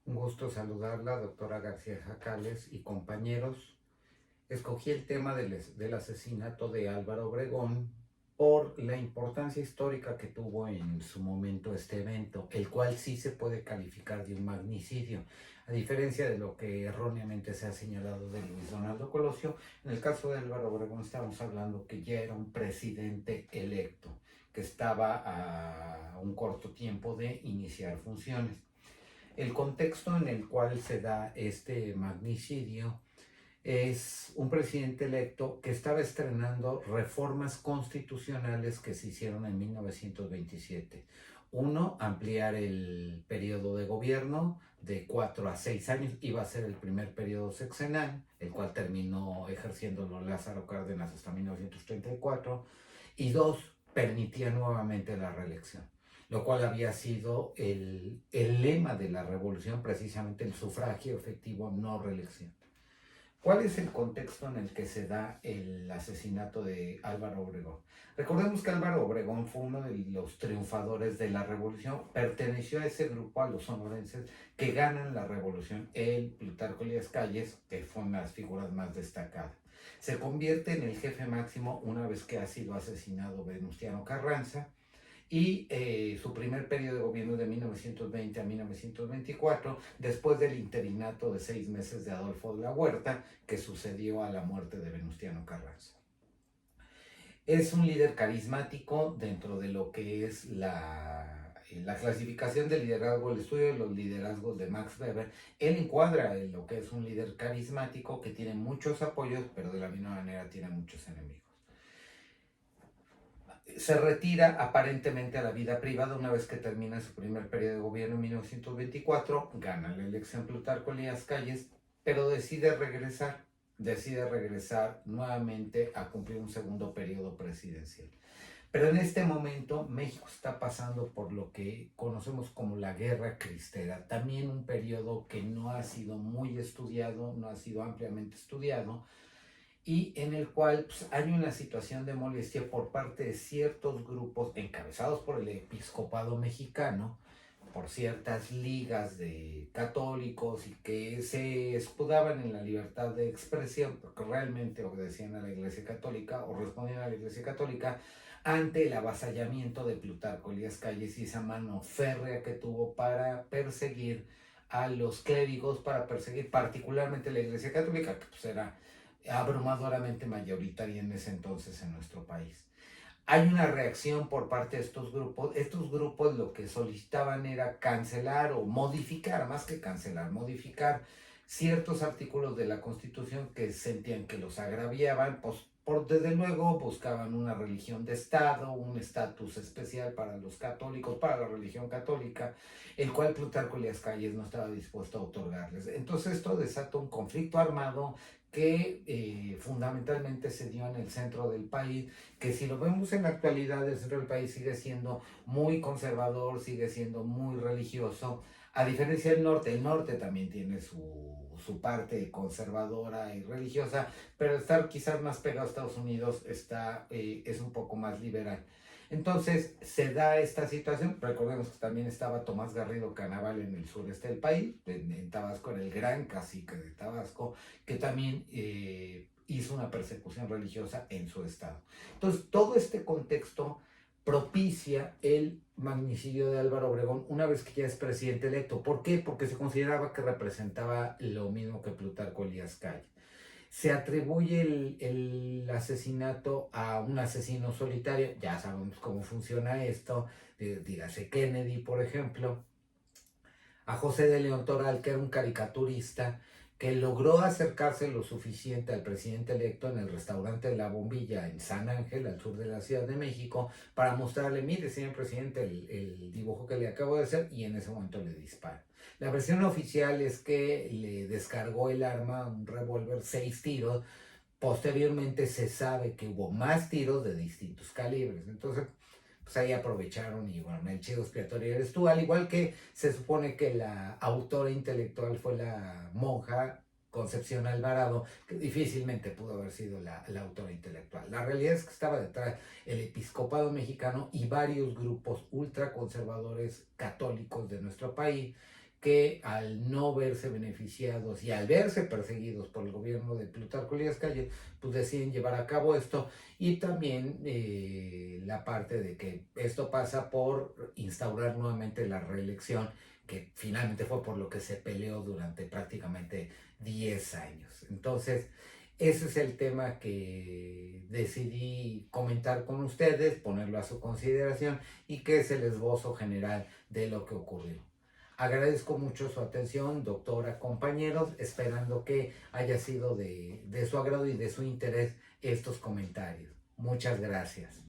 Un gusto saludarla, doctora García Jacales y compañeros. Escogí el tema del asesinato de Álvaro Obregón por la importancia histórica que tuvo en su momento este evento, el cual sí se puede calificar de un magnicidio, a diferencia de lo que erróneamente se ha señalado de Luis Donaldo Colosio. En el caso de Álvaro Obregón estamos hablando que ya era un presidente electo, que estaba a un corto tiempo de iniciar funciones. El contexto en el cual se da este magnicidio es un presidente electo que estaba estrenando reformas constitucionales que se hicieron en 1927. Uno, ampliar el periodo de gobierno de 4 a 6 años, iba a ser el primer periodo sexenal, el cual terminó ejerciéndolo Lázaro Cárdenas hasta 1934, y dos, permitía nuevamente la reelección, lo cual había sido el lema de la revolución, precisamente el sufragio efectivo, no reelección. ¿Cuál es el contexto en el que se da el asesinato de Álvaro Obregón? Recordemos que Álvaro Obregón fue uno de los triunfadores de la revolución, perteneció a ese grupo, a los sonorenses, que ganan la revolución, él, Plutarco Elías Calles, que fue una de las figuras más destacadas. Se convierte en el jefe máximo una vez que ha sido asesinado Venustiano Carranza, y su primer periodo de gobierno de 1920 a 1924, después del interinato de 6 meses de Adolfo de la Huerta, que sucedió a la muerte de Venustiano Carranza. Es un líder carismático dentro de lo que es la clasificación de liderazgo, el estudio de los liderazgos de Max Weber. Él encuadra en lo que es un líder carismático que tiene muchos apoyos, pero de la misma manera tiene muchos enemigos. Se retira aparentemente a la vida privada una vez que termina su primer periodo de gobierno en 1924, gana la elección Plutarco Elías Calles, pero decide regresar nuevamente a cumplir un segundo periodo presidencial. Pero en este momento México está pasando por lo que conocemos como la Guerra Cristera, también un periodo que no ha sido muy estudiado, no ha sido ampliamente estudiado, y en el cual pues, hay una situación de molestia por parte de ciertos grupos encabezados por el episcopado mexicano, por ciertas ligas de católicos y que se escudaban en la libertad de expresión porque realmente obedecían a la Iglesia Católica o respondían a la Iglesia Católica ante el avasallamiento de Plutarco Elías Calles y esa mano férrea que tuvo para perseguir a los clérigos, para perseguir particularmente la Iglesia Católica, que pues era abrumadoramente mayoritaria en ese entonces en nuestro país. Hay una reacción por parte de estos grupos. Estos grupos lo que solicitaban era cancelar o modificar, más que cancelar, modificar ciertos artículos de la Constitución que sentían que los agraviaban, pues desde luego buscaban una religión de Estado, un estatus especial para los católicos, para la religión católica, el cual Plutarco Elías Calles no estaba dispuesto a otorgarles. Entonces esto desata un conflicto armado que fundamentalmente se dio en el centro del país, que si lo vemos en la actualidad, el centro del país sigue siendo muy conservador, sigue siendo muy religioso, a diferencia del norte. El norte también tiene su parte conservadora y religiosa, pero estar quizás más pegado a Estados Unidos es un poco más liberal. Entonces se da esta situación. Recordemos que también estaba Tomás Garrido Canaval en el sureste del país, en Tabasco, era el gran cacique de Tabasco, que también hizo una persecución religiosa en su estado. Entonces, todo este contexto propicia el magnicidio de Álvaro Obregón una vez que ya es presidente electo. ¿Por qué? Porque se consideraba que representaba lo mismo que Plutarco Elías Calles. Se atribuye el asesinato a un asesino solitario, ya sabemos cómo funciona esto, dígase Kennedy, por ejemplo, a José de León Toral, que era un caricaturista que logró acercarse lo suficiente al presidente electo en el restaurante de La Bombilla en San Ángel, al sur de la Ciudad de México, para mostrarle, mire, señor presidente, el dibujo que le acabo de hacer, y en ese momento le dispara. La versión oficial es que le descargó el arma, un revólver, 6 tiros. Posteriormente se sabe que hubo más tiros de distintos calibres. Entonces, pues ahí aprovecharon y bueno, el chivo expiatorio eres tú, al igual que se supone que la autora intelectual fue la monja Concepción Alvarado, que difícilmente pudo haber sido la autora intelectual. La realidad es que estaba detrás el episcopado mexicano y varios grupos ultraconservadores católicos de nuestro país que al no verse beneficiados y al verse perseguidos por el gobierno de Plutarco Elías Calles, pues deciden llevar a cabo esto. Y también la parte de que esto pasa por instaurar nuevamente la reelección, que finalmente fue por lo que se peleó durante prácticamente 10 años. Entonces, ese es el tema que decidí comentar con ustedes, ponerlo a su consideración y que es el esbozo general de lo que ocurrió. Agradezco mucho su atención, doctora, compañeros, esperando que haya sido de su agrado y de su interés estos comentarios. Muchas gracias.